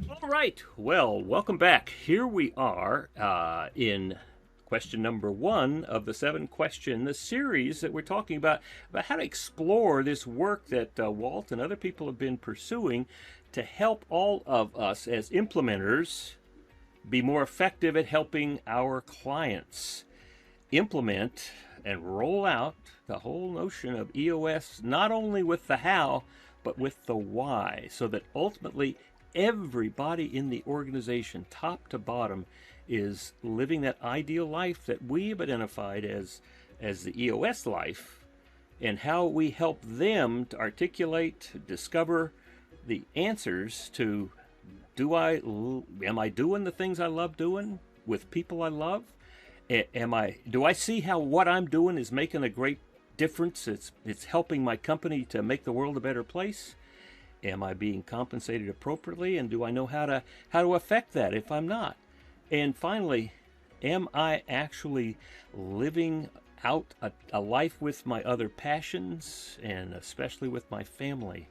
All right. Well, welcome back. Here we are in question number one of the seven question the series that we're talking about how to explore this work that Walt and other people have been pursuing to help all of us as implementers be more effective at helping our clients implement and roll out the whole notion of EOS, not only with the how, but with the why, so that ultimately everybody in the organization, top to bottom, is living that ideal life that we've identified as the EOS life, and how we help them to articulate, discover the answers to do I am I doing the things I love doing with people I love? Am I do I see how what I'm doing is making a great difference? It's helping my company to make the world a better place. Am I being compensated appropriately, and do I know how to affect that if I'm not? And finally, am I actually living out a life with my other passions, and especially with my family?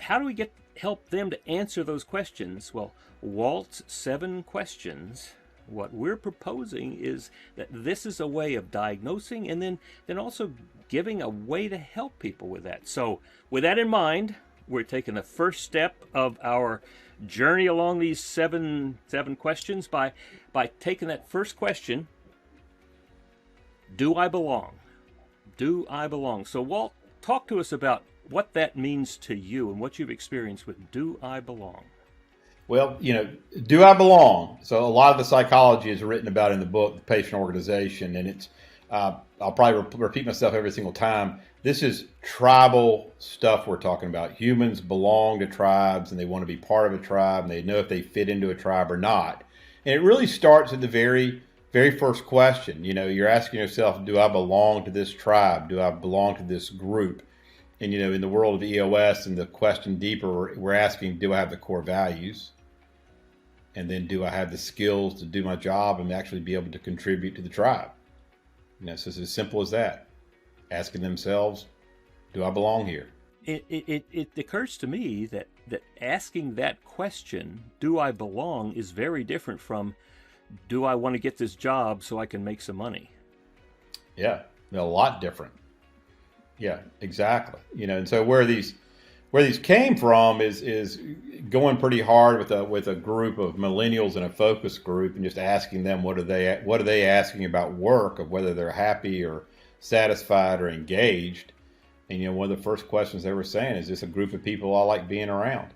How do we get help them to answer those questions? Well, Walt's seven questions, what we're proposing is that this is a way of diagnosing, and then also giving a way to help people with that. So with that in mind, we're taking the first step of our journey along these seven questions by taking that first question: do I belong? Do I belong? So Walt, talk to us about what that means to you and what you've experienced with do I belong? Well, do I belong? So a lot of the psychology is written about in the book, The Patient Organization, and I'll probably repeat myself every single time. This is tribal stuff we're talking about. Humans belong to tribes and they want to be part of a tribe and they know if they fit into a tribe or not. And it really starts at the very first question. You're asking yourself, do I belong to this tribe? Do I belong to this group? And, in the world of EOS and the question deeper, we're asking, do I have the core values? And then do I have the skills to do my job and actually be able to contribute to the tribe? So it's as simple as that. Asking themselves, do I belong here? It occurs to me that asking that question, do I belong, is very different from do I want to get this job so I can make some money? Yeah, a lot different. Yeah, exactly. And so where these came from is going pretty hard with a group of millennials in a focus group and just asking them what are they asking about work, of whether they're happy or satisfied or engaged. And one of the first questions they were saying is this a group of people I like being around,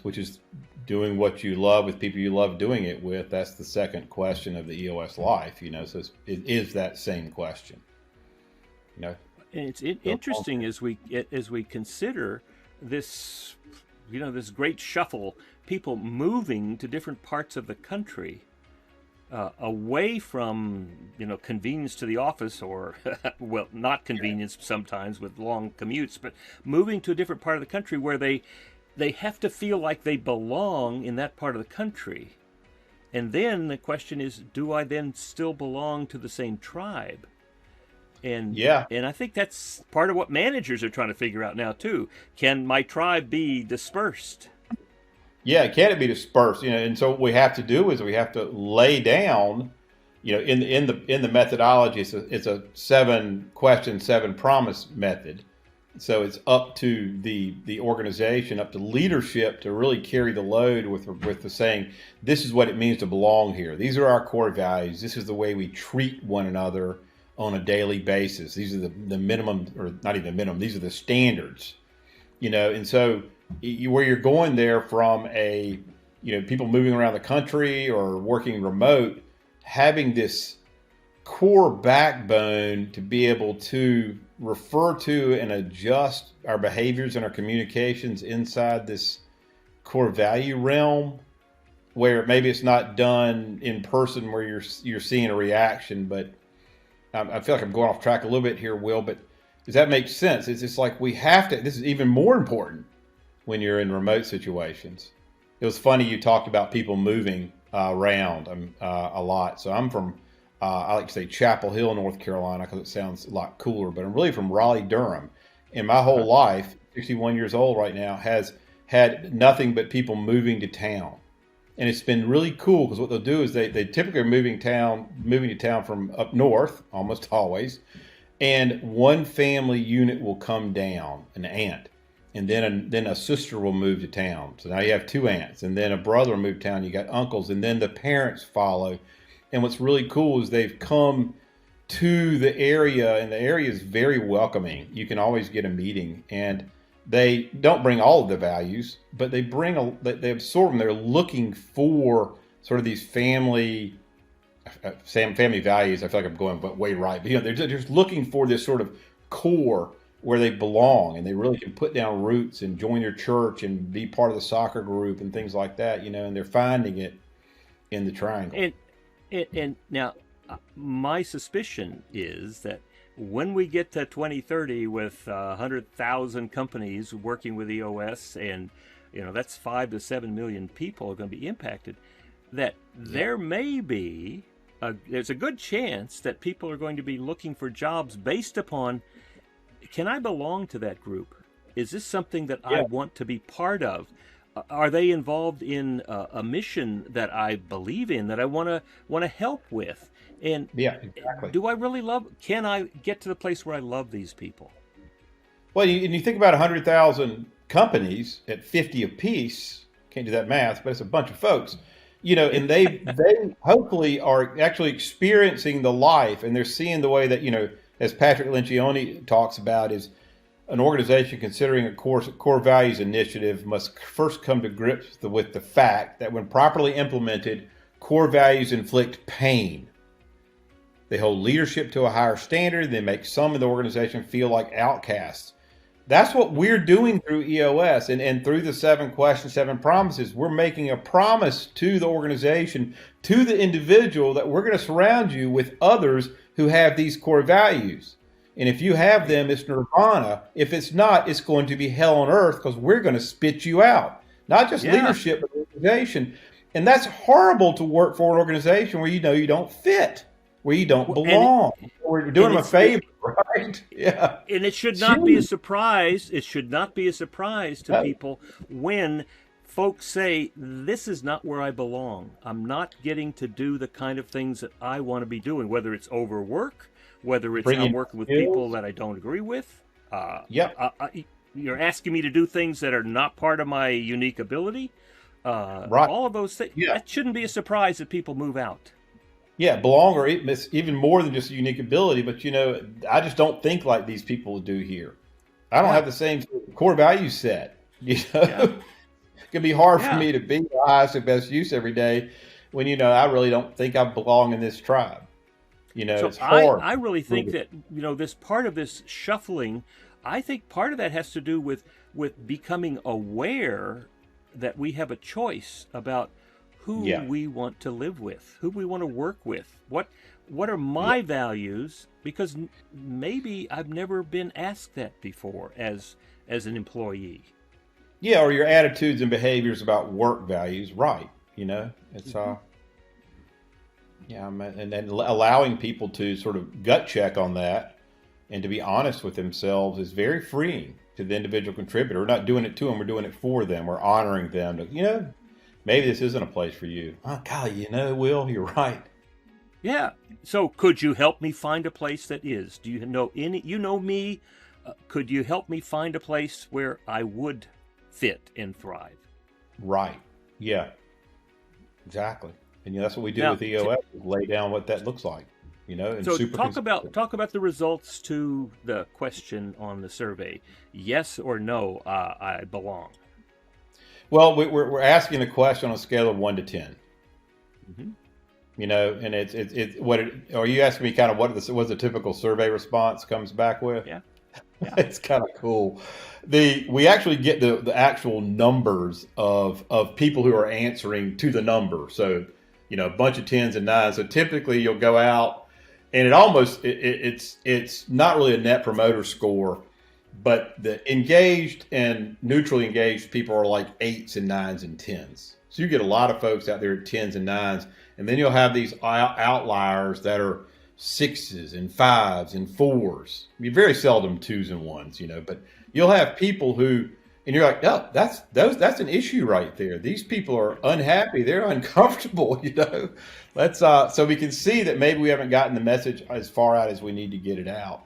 which is doing what you love with people you love doing it with. That's the second question of the EOS life, so it is that same question. you know And it's interesting as we consider this, this great shuffle, people moving to different parts of the country, away from convenience to the office, or well, not convenience sometimes with long commutes, but moving to a different part of the country where they have to feel like they belong in that part of the country. And then the question is, do I then still belong to the same tribe? and yeah. and I think that's part of what managers are trying to figure out now too. Can my tribe be dispersed? Yeah, can it be dispersed? And so what we have to do is we have to lay down, in the methodology, it's a seven question, seven promise method. So it's up to the organization, up to leadership to really carry the load with the saying, this is what it means to belong here. These are our core values. This is the way we treat one another on a daily basis. These are the minimum, or not even minimum. These are the standards. And so where you're going there from people moving around the country or working remote, having this core backbone to be able to refer to and adjust our behaviors and our communications inside this core value realm, where maybe it's not done in person where you're seeing a reaction. But I feel like I'm going off track a little bit here, Will, but does that make sense? It's just like we have to, this is even more important when you're in remote situations. It was funny you talked about people moving around a lot. So I'm from, I like to say Chapel Hill, North Carolina, because it sounds a lot cooler, but I'm really from Raleigh, Durham. And my whole life, 61 years old right now, has had nothing but people moving to town. And it's been really cool because what they'll do is they typically are moving to town from up north, almost always. And one family unit will come down, an aunt, and then a sister will move to town. So now you have two aunts, and then a brother will move to town. You got uncles, and then the parents follow. And what's really cool is they've come to the area, and the area is very welcoming. You can always get a meeting, and they don't bring all of the values, but they absorb them. They're looking for sort of these family values. I feel like I'm going way right, but they're just looking for this sort of core where they belong, and they really can put down roots and join your church and be part of the soccer group and things like that. And they're finding it in the triangle. And now, my suspicion is that when we get to 2030 with 100,000 companies working with EOS, and that's 5 to 7 million people are going to be impacted, that there may be there's a good chance that people are going to be looking for jobs based upon, can I belong to that group? Is this something that I want to be part of? Are they involved in a mission that I believe in, that I want to help with? And exactly. Do I really can I get to the place where I love these people? Well, you think about 100,000 companies at 50 apiece, can't do that math, but it's a bunch of folks, and they hopefully are actually experiencing the life, and they're seeing the way that, as Patrick Lencioni talks about, is an organization considering a core values initiative must first come to grips with the fact that when properly implemented, core values inflict pain. They hold leadership to a higher standard. They make some in the organization feel like outcasts. That's what we're doing through EOS and through the 7 questions, 7 promises. We're making a promise to the organization, to the individual, that we're going to surround you with others who have these core values. And if you have them, it's nirvana. If it's not, it's going to be hell on earth, because we're going to spit you out. Not just leadership, but organization. And that's horrible to work for an organization where you don't fit, where you don't belong. We're doing them a favor, right? Yeah. And it should not be a surprise. It should not be a surprise to people when folks say, this is not where I belong. I'm not getting to do the kind of things that I want to be doing, whether it's overwork, whether it's I'm working with people that I don't agree with. You're asking me to do things that are not part of my unique ability. Right. All of those things. That shouldn't be a surprise that people move out. Yeah, belong, or it's even more than just a unique ability. But, I just don't think like these people do here. I don't have the same core value set. It can be hard for me to be the highest and best use every day when, I really don't think I belong in this tribe. So it's hard. I really think that, this part of this shuffling, I think part of that has to do with becoming aware that we have a choice about who we want to live with, who we want to work with. What are my values? Because maybe I've never been asked that before as an employee. Yeah, or your attitudes and behaviors about work values, right? It's and then allowing people to sort of gut check on that and to be honest with themselves is very freeing to the individual contributor. We're not doing it to them, we're doing it for them. We're honoring them to, maybe this isn't a place for you. Oh, golly, Will, you're right. Yeah. So could you help me find a place that is? Do you know me? Could you help me find a place where I would fit and thrive? Right. Yeah. Exactly. And that's what we do with EOS, lay down what that looks like, and so talk about the results to the question on the survey. Yes or no, I belong. Well, we're asking the question on a scale of 1 to 10. Mm-hmm. And are you asking me kind of what the typical survey response comes back with? Yeah. It's kind of cool. We actually get the actual numbers of people who are answering to the number. So, a bunch of 10s and 9s. So typically you'll go out and it's not really a net promoter score, but the engaged and neutrally engaged people are like 8s and 9s and 10s. So you get a lot of folks out there at 10s and 9s, and then you'll have these outliers that are 6s and 5s and 4s. I mean, very seldom 2s and 1s, but you'll have people who And you're like, oh, that's an issue right there. These people are unhappy. They're uncomfortable. Let's so we can see that maybe we haven't gotten the message as far out as we need to get it out,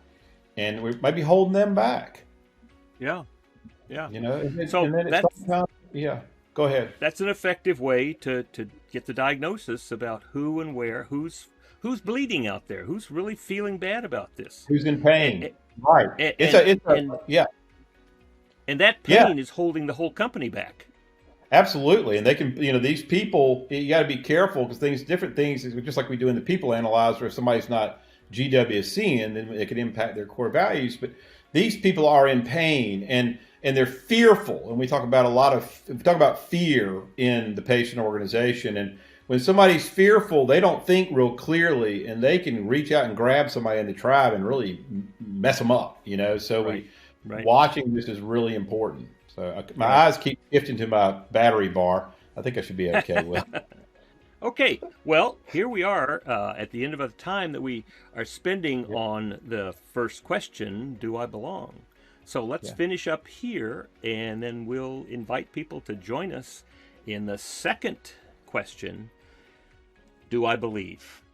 and we might be holding them back. Yeah, yeah. And then it's sometimes, yeah. Go ahead. That's an effective way to get the diagnosis about who and where, who's bleeding out there, who's really feeling bad about this, Who's in pain? Right. And Yeah. And that pain is holding the whole company back. Absolutely. And they can, these people, you got to be careful because different things, just like we do in the people analyzer, if somebody's not GWCing, then it can impact their core values. But these people are in pain and they're fearful. And we talk about fear in the patient organization. And when somebody's fearful, they don't think real clearly and they can reach out and grab somebody in the tribe and really mess them up, So Right. Right. Watching this is really important. So my eyes keep shifting to my battery bar. I think I should be okay with it. Okay, well, here we are at the end of the time that we are spending on the first question, do I belong? So let's finish up here, and then we'll invite people to join us in the second question, do I believe?